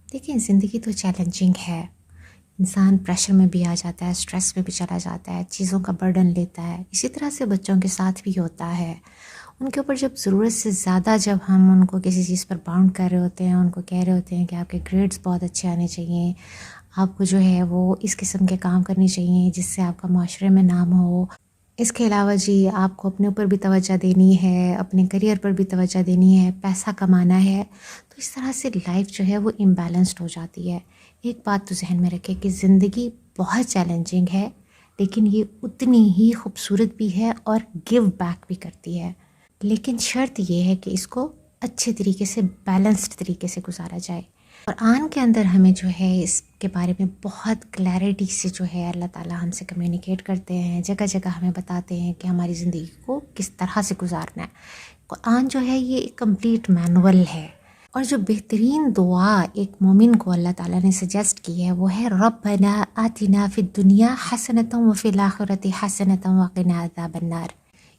دیکھیں زندگی تو چیلنجنگ ہے، انسان پریشر میں بھی آ جاتا ہے، اسٹریس میں بھی چلا جاتا ہے، چیزوں کا برڈن لیتا ہے. اسی طرح سے بچوں کے ساتھ بھی ہوتا ہے. ان کے اوپر جب ضرورت سے زیادہ جب ہم ان کو کسی چیز پر باؤنڈ کر رہے ہوتے ہیں، ان کو کہہ رہے ہوتے ہیں کہ آپ کے گریڈز بہت اچھے آنے چاہیے، آپ کو جو ہے وہ اس قسم کے کام کرنے چاہیے جس سے آپ کا معاشرے میں نام ہو، اس کے علاوہ جی آپ کو اپنے اوپر بھی توجہ دینی ہے، اپنے کریئر پر بھی توجہ دینی ہے، پیسہ کمانا ہے، تو اس طرح سے لائف جو ہے وہ امبیلنسڈ ہو جاتی ہے. ایک بات تو ذہن میں رکھے کہ زندگی بہت چیلنجنگ ہے، لیکن یہ اتنی ہی خوبصورت بھی ہے اور گیو بیک بھی کرتی ہے. لیکن شرط یہ ہے کہ اس کو اچھے طریقے سے بیلنسڈ طریقے سے گزارا جائے. قرآن کے اندر ہمیں جو ہے اس کے بارے میں بہت کلیئرٹی سے جو ہے اللہ تعالیٰ ہم سے کمیونیکیٹ کرتے ہیں، جگہ جگہ ہمیں بتاتے ہیں کہ ہماری زندگی کو کس طرح سے گزارنا ہے. قرآن جو ہے یہ ایک کمپلیٹ مینول ہے، اور جو بہترین دعا ایک مومن کو اللہ تعالیٰ نے سجیسٹ کی ہے وہ ہے ربنا آتنا فی الدنیا حسنۃ وفی الآخرۃ حسنۃ وقنا عذاب النار.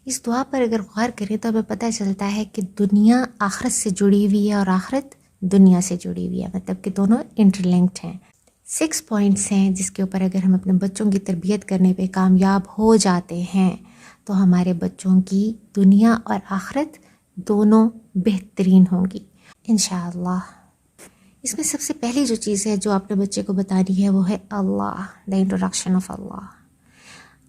اس دعا پر اگر غور کریں تو ہمیں پتہ چلتا ہے کہ دنیا آخرت سے جڑی ہوئی ہے اور آخرت دنیا سے جڑی ہوئی ہے، مطلب کہ دونوں انٹر لنکڈ ہیں. 6 پوائنٹس ہیں جس کے اوپر اگر ہم اپنے بچوں کی تربیت کرنے پہ کامیاب ہو جاتے ہیں تو ہمارے بچوں کی دنیا اور آخرت دونوں بہترین ہوں گی انشاءاللہ. اس میں سب سے پہلی جو چیز ہے جو اپنے بچے کو بتانی ہے وہ ہے اللہ، دا انٹروڈکشن آف اللہ.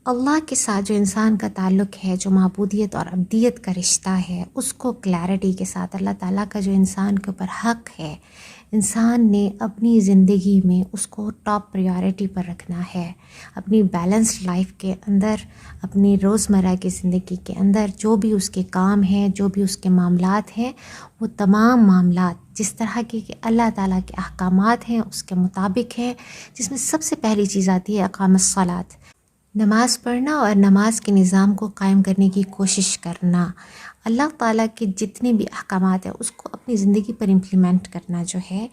اللہ کے ساتھ جو انسان کا تعلق ہے، جو معبودیت اور عبدیت کا رشتہ ہے، اس کو کلیئرٹی کے ساتھ اللہ تعالیٰ کا جو انسان کے اوپر حق ہے، انسان نے اپنی زندگی میں اس کو ٹاپ پریارٹی پر رکھنا ہے. اپنی بیلنسڈ لائف کے اندر، اپنی روزمرہ کی زندگی کے اندر جو بھی اس کے کام ہیں، جو بھی اس کے معاملات ہیں، وہ تمام معاملات جس طرح کی کہ اللہ تعالیٰ کے احکامات ہیں اس کے مطابق ہیں، جس میں سب سے پہلی چیز آتی ہے اقام الصلاۃ، نماز پڑھنا اور نماز کے نظام کو قائم کرنے کی کوشش کرنا. اللہ تعالیٰ کے جتنے بھی احکامات ہیں اس کو اپنی زندگی پر امپلیمنٹ کرنا جو ہے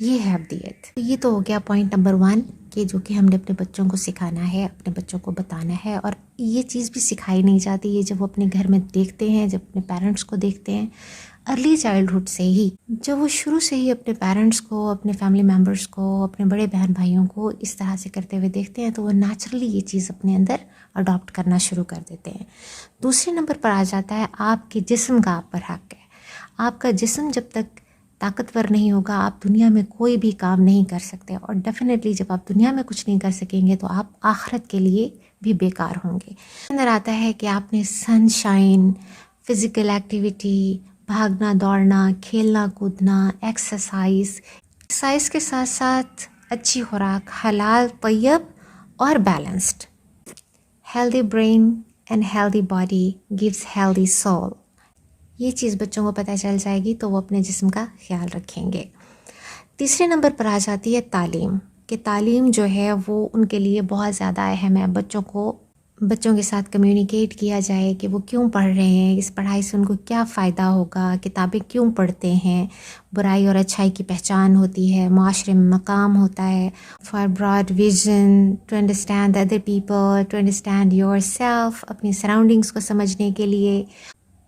یہ ہے عبدیت. یہ تو ہو گیا پوائنٹ نمبر 1 کہ جو کہ ہم نے اپنے بچوں کو سکھانا ہے، اپنے بچوں کو بتانا ہے. اور یہ چیز بھی سکھائی نہیں جاتی، یہ جب وہ اپنے گھر میں دیکھتے ہیں، جب اپنے پیرنٹس کو دیکھتے ہیں ارلی چائلڈہڈ سے ہی، جب وہ شروع سے ہی اپنے پیرنٹس کو، اپنے فیملی ممبرس کو، اپنے بڑے بہن بھائیوں کو اس طرح سے کرتے ہوئے دیکھتے ہیں تو وہ نیچرلی یہ چیز اپنے اندر اڈاپٹ کرنا شروع کر دیتے ہیں. دوسرے نمبر پر آ جاتا ہے آپ کے جسم کا آپ پر حق ہے. آپ کا جسم جب تک طاقتور نہیں ہوگا آپ دنیا میں کوئی بھی کام نہیں کر سکتے، اور ڈیفینیٹلی جب آپ دنیا میں کچھ نہیں کر سکیں گے تو آپ آخرت کے لیے بھی بیکار ہوں گے. اندر آتا ہے کہ آپ نے سن شائن، فزیکل ایکٹیویٹی، بھاگنا دوڑنا، کھیلنا کودنا، ایکسرسائز کے ساتھ ساتھ اچھی خوراک، حلال طیب اور balanced. Healthy brain and healthy body gives healthy civil. یہ چیز بچوں کو پتہ چل جائے گی تو وہ اپنے جسم کا خیال رکھیں گے. تیسرے نمبر پر آ جاتی ہے تعلیم، کہ تعلیم جو ہے وہ ان کے لیے بہت زیادہ اہم ہے. بچوں کے ساتھ کمیونیکیٹ کیا جائے کہ وہ کیوں پڑھ رہے ہیں، اس پڑھائی سے ان کو کیا فائدہ ہوگا، کتابیں کیوں پڑھتے ہیں، برائی اور اچھائی کی پہچان ہوتی ہے، معاشرے میں مقام ہوتا ہے. For broad vision, to understand other people, to understand yourself, اپنی سراؤنڈنگس کو سمجھنے کے لیے،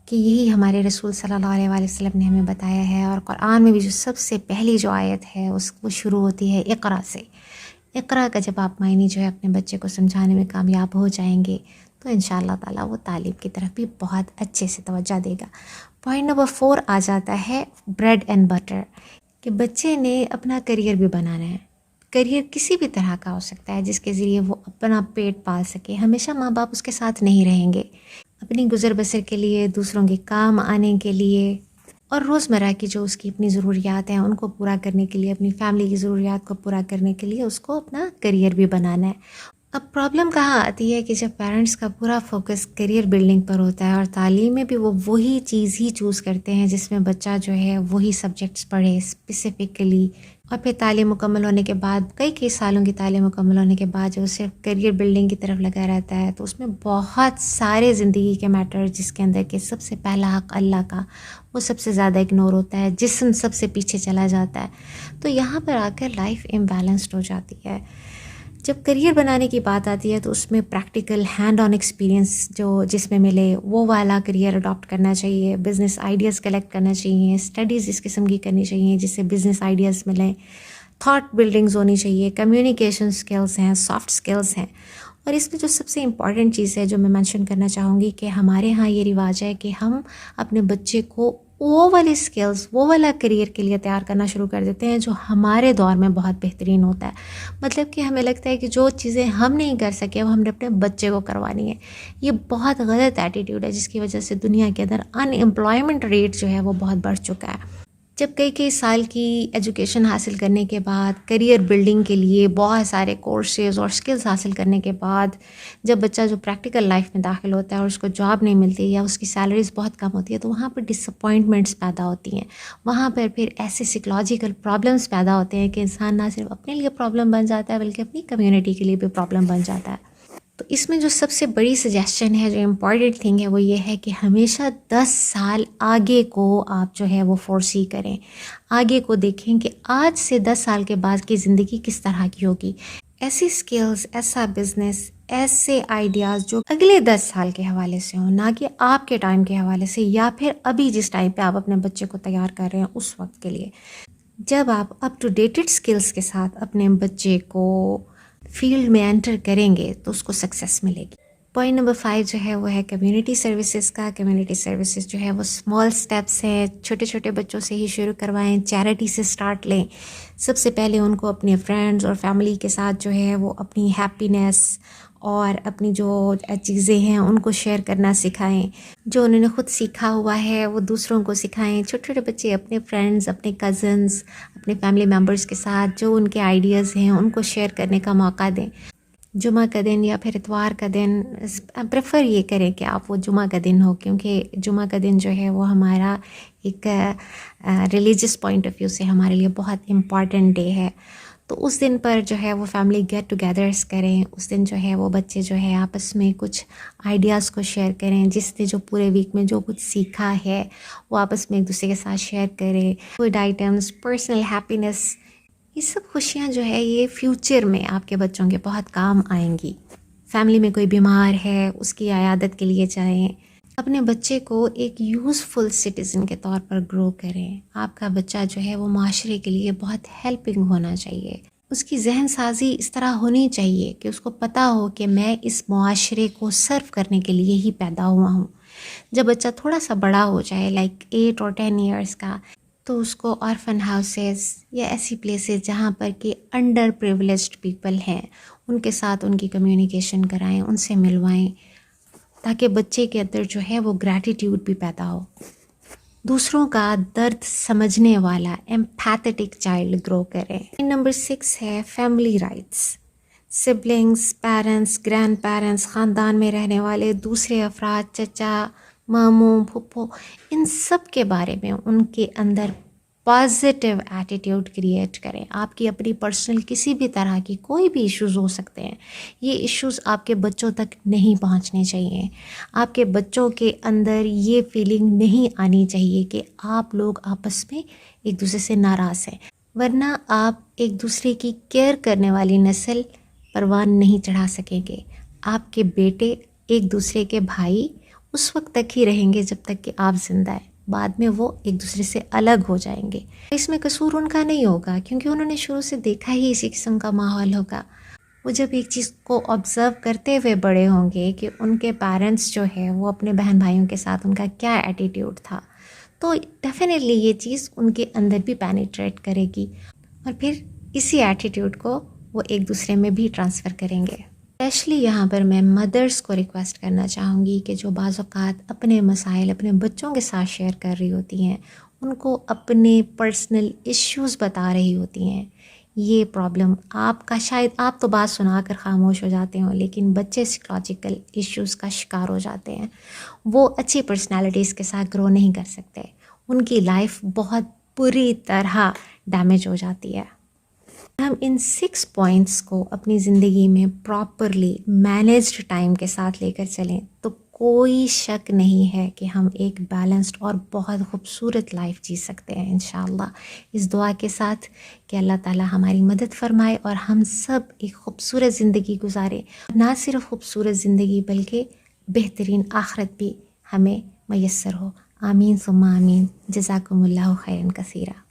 کہ یہی ہمارے رسول صلی اللہ علیہ وآلہ وسلم نے ہمیں بتایا ہے. اور قرآن میں بھی جو سب سے پہلی جو آیت ہے وہ شروع ہوتی ہے اقرا سے. اقرا کا جب آپ معنی جو ہے اپنے بچے کو سمجھانے میں کامیاب ہو جائیں گے تو انشاءاللہ تعالیٰ وہ تعلیم کی طرف بھی بہت اچھے سے توجہ دے گا. پوائنٹ نمبر 4 آ جاتا ہے بریڈ اینڈ بٹر، کہ بچے نے اپنا کریئر بھی بنانا ہے. کریئر کسی بھی طرح کا ہو سکتا ہے جس کے ذریعے وہ اپنا پیٹ پال سکے. ہمیشہ ماں باپ اس کے ساتھ نہیں رہیں گے، اپنی گزر بسر کے لیے، دوسروں کے کام آنے کے لیے، اور روزمرہ کی جو اس کی اپنی ضروریات ہیں ان کو پورا کرنے کے لیے، اپنی فیملی کی ضروریات کو پورا کرنے کے لیے اس کو اپنا کریئر بھی بنانا ہے. اب پرابلم کہاں آتی ہے کہ جب پیرنٹس کا پورا فوکس کریئر بلڈنگ پر ہوتا ہے اور تعلیم میں بھی وہ وہی چیز ہی چوز کرتے ہیں جس میں بچہ جو ہے وہی سبجیکٹس پڑھے اسپیسیفکلی، اور پھر تعلیم مکمل ہونے کے بعد کئی سالوں کی تعلیم مکمل ہونے کے بعد جو صرف کریئر بلڈنگ کی طرف لگا رہتا ہے تو اس میں بہت سارے زندگی کے میٹر جس کے اندر کہ سب سے پہلا حق اللہ کا وہ سب سے زیادہ اگنور ہوتا ہے، جسم سب سے پیچھے چلا جاتا ہے. تو یہاں پر آ کر لائف امبیلنسڈ ہو جاتی ہے. جب کریئر بنانے کی بات آتی ہے تو اس میں پریکٹیکل ہینڈ آن ایکسپیرینس جس میں ملے وہ والا کریئر اڈاپٹ کرنا چاہیے. بزنس آئیڈیاز کلیکٹ کرنا چاہیے, اسٹڈیز اس قسم کی کرنی چاہیے جس سے بزنس آئیڈیاز ملیں, تھاٹ بلڈنگز ہونی چاہیے, کمیونیکیشن اسکلس ہیں, سافٹ اسکلس ہیں. اور اس میں جو سب سے امپورٹنٹ چیز ہے جو میں مینشن کرنا چاہوں گی کہ ہمارے ہاں یہ رواج ہے کہ ہم اپنے بچے کو وہ والے اسکلس, وہ والا کریئر کے لیے تیار کرنا شروع کر دیتے ہیں جو ہمارے دور میں بہت بہترین ہوتا ہے. مطلب کہ ہمیں لگتا ہے کہ جو چیزیں ہم نہیں کر سکے وہ ہم نے اپنے بچے کو کروانی ہے. یہ بہت غلط ایٹیٹیوڈ ہے جس کی وجہ سے دنیا کے اندر ان امپلائمنٹ ریٹ جو ہے وہ بہت بڑھ چکا ہے. جب کئی سال کی ایجوکیشن حاصل کرنے کے بعد, کریئر بلڈنگ کے لیے بہت سارے کورسز اور اسکلز حاصل کرنے کے بعد جب بچہ جو پریکٹیکل لائف میں داخل ہوتا ہے اور اس کو جاب نہیں ملتی یا اس کی سیلریز بہت کم ہوتی ہے تو وہاں پر ڈس اپوائنٹمنٹس پیدا ہوتی ہیں. وہاں پر پھر ایسے سائیکلوجیکل پرابلمس پیدا ہوتے ہیں کہ انسان نہ صرف اپنے لیے پرابلم بن جاتا ہے بلکہ اپنی کمیونٹی کے لیے بھی پرابلم بن جاتا ہے. تو اس میں جو سب سے بڑی سجیشن ہے, جو امپورٹنٹ تھنگ ہے, وہ یہ ہے کہ ہمیشہ 10 سال آگے کو آپ جو ہے وہ فورسی کریں. آگے کو دیکھیں کہ آج سے 10 سال کے بعد کی زندگی کس طرح کی ہوگی. ایسی سکلز, ایسا بزنس, ایسے آئیڈیاز جو اگلے 10 سال کے حوالے سے ہوں, نہ کہ آپ کے ٹائم کے حوالے سے یا پھر ابھی جس ٹائم پہ آپ اپنے بچے کو تیار کر رہے ہیں اس وقت کے لیے. جب آپ اپ ٹو ڈیٹڈ سکلز کے ساتھ اپنے بچے کو فیلڈ میں انٹر کریں گے تو اس کو سکسیس ملے گی. پوائنٹ نمبر 5 جو ہے وہ ہے کمیونٹی سروسز کا. کمیونٹی سروسز جو ہے وہ اسمال سٹیپس ہیں, چھوٹے چھوٹے بچوں سے ہی شروع کروائیں, چیریٹی سے سٹارٹ لیں. سب سے پہلے ان کو اپنے فرینڈز اور فیملی کے ساتھ جو ہے وہ اپنی ہیپینس اور اپنی جو چیزیں ہیں ان کو شیئر کرنا سکھائیں. جو انہوں نے خود سیکھا ہوا ہے وہ دوسروں کو سکھائیں. چھوٹے چھوٹے بچے اپنے فرینڈز, اپنے کزنز, اپنے فیملی ممبرس کے ساتھ جو ان کے آئیڈیاز ہیں ان کو شیئر کرنے کا موقع دیں. جمعہ کا دن یا پھر اتوار کا دن پریفر یہ کریں کہ آپ وہ جمعہ کا دن ہو, کیونکہ جمعہ کا دن جو ہے وہ ہمارا ایک ریلیجس پوائنٹ آف ویو سے ہمارے لیے بہت امپارٹنٹ ڈے ہے. تو اس دن پر جو ہے وہ فیملی گیٹ ٹوگیدرس کریں. اس دن جو ہے وہ بچے جو ہے آپس میں کچھ آئیڈیاز کو شیئر کریں. جس نے جو پورے ویک میں جو کچھ سیکھا ہے وہ آپس میں ایک دوسرے کے ساتھ شیئر کریں. فوڈ آئٹمس, پرسنل ہیپینس, یہ سب خوشیاں جو ہے یہ فیوچر میں آپ کے بچوں کے بہت کام آئیں گی. فیملی میں کوئی بیمار ہے اس کی عیادت کے لیے جائیں. اپنے بچے کو ایک یوزفل سٹیزن کے طور پر گرو کریں. آپ کا بچہ جو ہے وہ معاشرے کے لیے بہت ہیلپنگ ہونا چاہیے. اس کی ذہن سازی اس طرح ہونی چاہیے کہ اس کو پتہ ہو کہ میں اس معاشرے کو سرو کرنے کے لیے ہی پیدا ہوا ہوں. جب بچہ تھوڑا سا بڑا ہو جائے لائک 8 اور 10 ایئرس کا, تو اس کو آرفن ہاؤسز یا ایسی پلیسز جہاں پر کہ انڈر پریولیجڈ پیپل ہیں ان کے ساتھ ان کی کمیونیکیشن کرائیں, ان سے ملوائیں, تاکہ بچے کے اندر جو ہے وہ گریٹیٹیوڈ بھی پیدا ہو. دوسروں کا درد سمجھنے والا ایمپیتھیٹک چائلڈ گرو کریں. نمبر 6 ہے family rights. Siblings, parents, grand parents, خاندان میں رہنے والے دوسرے افراد, چچا, ماموں, پھپھو, ان سب کے بارے میں ان کے اندر پازیٹیو ایٹیٹیوڈ کریٹ کریں. آپ کی اپنی پرسنل کسی بھی طرح کی کوئی بھی ایشوز ہو سکتے ہیں, یہ ایشوز آپ کے بچوں تک نہیں پہنچنے چاہیے. آپ کے بچوں کے اندر یہ فیلنگ نہیں آنی چاہیے کہ آپ لوگ آپس میں ایک دوسرے سے ناراض ہیں, ورنہ آپ ایک دوسرے کی کیئر کرنے والی نسل پروان نہیں چڑھا سکیں گے. آپ کے بیٹے ایک دوسرے کے بھائی اس وقت تک ہی رہیں گے جب تک کہ آپ زندہ ہیں. بعد میں وہ ایک دوسرے سے الگ ہو جائیں گے. اس میں قصور ان کا نہیں ہوگا کیونکہ انہوں نے شروع سے دیکھا ہی اسی قسم کا ماحول ہوگا. وہ جب ایک چیز کو آبزرو کرتے ہوئے بڑے ہوں گے کہ ان کے پیرنٹس جو ہے وہ اپنے بہن بھائیوں کے ساتھ ان کا کیا ایٹیٹیوڈ تھا, تو ڈیفینیٹلی یہ چیز ان کے اندر بھی پینیٹریٹ کرے گی اور پھر اسی ایٹیٹیوڈ کو وہ ایک دوسرے میں بھی ٹرانسفر کریں گے. اسپیشلی یہاں پر میں مدرس کو ریکویسٹ کرنا چاہوں گی کہ جو بعض اوقات اپنے مسائل اپنے بچوں کے ساتھ شیئر کر رہی ہوتی ہیں, ان کو اپنے پرسنل ایشوز بتا رہی ہوتی ہیں. یہ پرابلم آپ کا, شاید آپ تو بات سنا کر خاموش ہو جاتے ہوں, لیکن بچے سائیکولوجیکل ایشوز کا شکار ہو جاتے ہیں. وہ اچھی پرسنالٹیز کے ساتھ گرو نہیں کر سکتے. ان کی لائف بہت بری طرح ڈیمیج ہو جاتی ہے. ہم ان 6 پوائنٹس کو اپنی زندگی میں پراپرلی مینیجڈ ٹائم کے ساتھ لے کر چلیں تو کوئی شک نہیں ہے کہ ہم ایک بیلنسڈ اور بہت خوبصورت لائف جی سکتے ہیں انشاءاللہ، اس دعا کے ساتھ کہ اللہ تعالی ہماری مدد فرمائے اور ہم سب ایک خوبصورت زندگی گزارے، نہ صرف خوبصورت زندگی بلکہ بہترین آخرت بھی ہمیں میسر ہو۔ آمین ثم آمین۔ جزاکم اللہ خیرا کثیرا۔